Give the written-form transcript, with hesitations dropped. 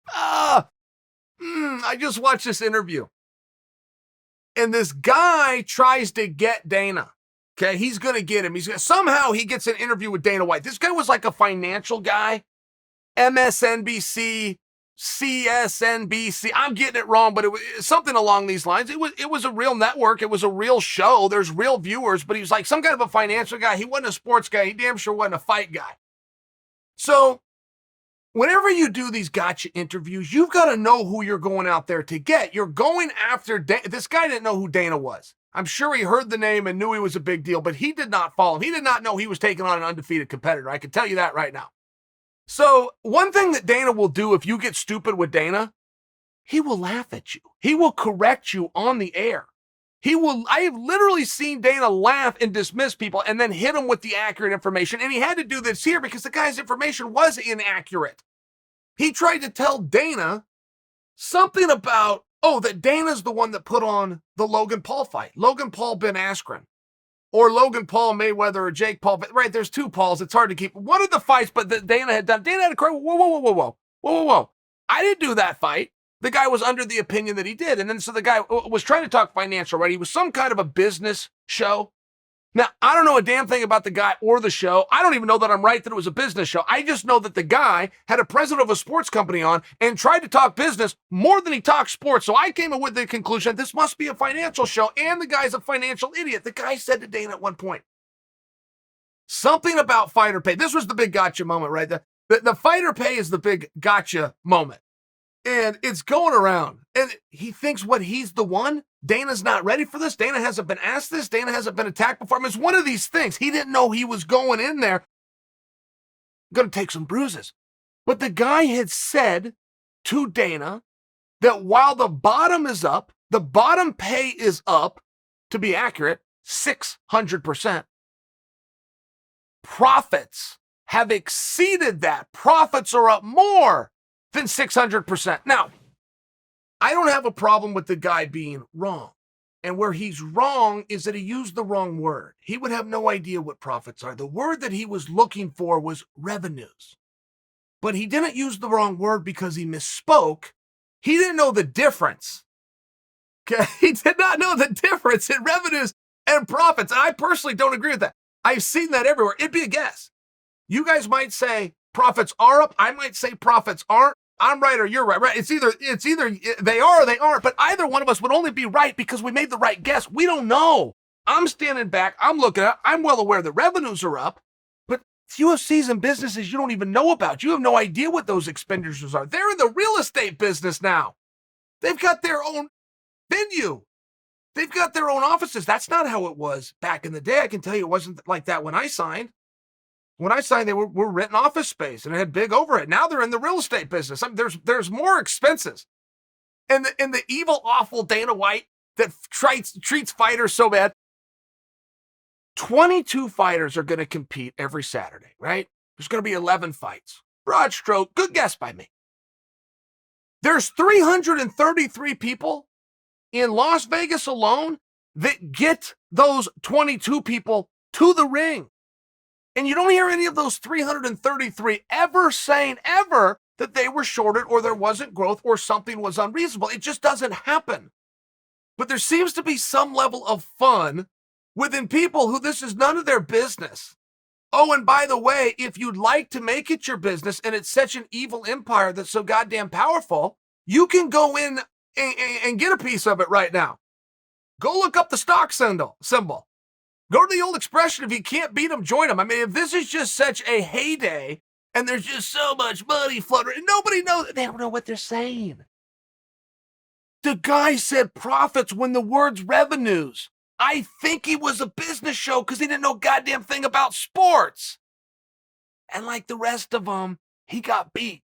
Ah, I just watched this interview, and this guy tries to get Dana. Okay, he's gonna get him. Somehow he gets an interview with Dana White. This guy was like a financial guy, MSNBC, CSNBC. I'm getting it wrong, but it was something along these lines. It was a real network. It was a real show. There's real viewers, but he was like some kind of a financial guy. He wasn't a sports guy. He damn sure wasn't a fight guy. So whenever you do these gotcha interviews, you've got to know who you're going out there to get. You're going after this guy didn't know who Dana was. I'm sure he heard the name and knew he was a big deal, but he did not follow him. He did not know he was taking on an undefeated competitor. I can tell you that right now. So one thing that Dana will do if you get stupid with Dana, he will laugh at you. He will correct you on the air. I have literally seen Dana laugh and dismiss people and then hit him with the accurate information. And he had to do this here because the guy's information was inaccurate. He tried to tell Dana something about, that Dana's the one that put on the Logan Paul fight. Logan Paul, Ben Askren. Or Logan Paul, Mayweather, or Jake Paul. Right, there's two Pauls. It's hard to keep. One of the fights, but that Dana had done. Dana had a cry. Whoa. I didn't do that fight. The guy was under the opinion that he did. And then so the guy was trying to talk financial, right? He was some kind of a business show. Now, I don't know a damn thing about the guy or the show. I don't even know that I'm right that it was a business show. I just know that the guy had a president of a sports company on and tried to talk business more than he talked sports. So I came up with the conclusion this must be a financial show, and the guy's a financial idiot. The guy said to Dana at one point, something about fighter pay. This was the big gotcha moment, right? The fighter pay is the big gotcha moment. And it's going around. And he thinks he's the one? Dana's not ready for this. Dana hasn't been asked this. Dana hasn't been attacked before. I mean, it's one of these things. He didn't know he was going in there. Going to take some bruises. But the guy had said to Dana that while the bottom is up, the bottom pay is up, to be accurate, 600%. Profits have exceeded that. Profits are up more than 600%. Now, I don't have a problem with the guy being wrong. And where he's wrong is that he used the wrong word. He would have no idea what profits are. The word that he was looking for was revenues. But he didn't use the wrong word because he misspoke. He didn't know the difference. Okay? He did not know the difference in revenues and profits. And I personally don't agree with that. I've seen that everywhere. It'd be a guess. You guys might say profits are up. I might say profits aren't. I'm right or you're right. Right? It's either they are or they aren't. But either one of us would only be right because we made the right guess. We don't know. I'm standing back. I'm looking at. I'm well aware the revenues are up, but UFCs and businesses you don't even know about. You have no idea what those expenditures are. They're in the real estate business now. They've got their own venue. They've got their own offices. That's not how it was back in the day. I can tell you it wasn't like that when I signed. When I signed, they were renting office space and it had big overhead. Now they're in the real estate business. I mean, there's more expenses. And the evil, awful Dana White that treats fighters so bad. 22 fighters are going to compete every Saturday, right? There's going to be 11 fights. Broad stroke, good guess by me. There's 333 people in Las Vegas alone that get those 22 people to the ring. And you don't hear any of those 333 ever saying ever that they were shorted or there wasn't growth or something was unreasonable. It just doesn't happen. But there seems to be some level of fun within people who this is none of their business. Oh, and by the way, if you'd like to make it your business and it's such an evil empire that's so goddamn powerful, you can go in and get a piece of it right now. Go look up the stock symbol. Go to the old expression, if you can't beat them, join them. I mean, if this is just such a heyday and there's just so much money floating, and nobody knows, they don't know what they're saying. The guy said profits when the word's revenues. I think he was a business show because he didn't know goddamn thing about sports. And like the rest of them, he got beat.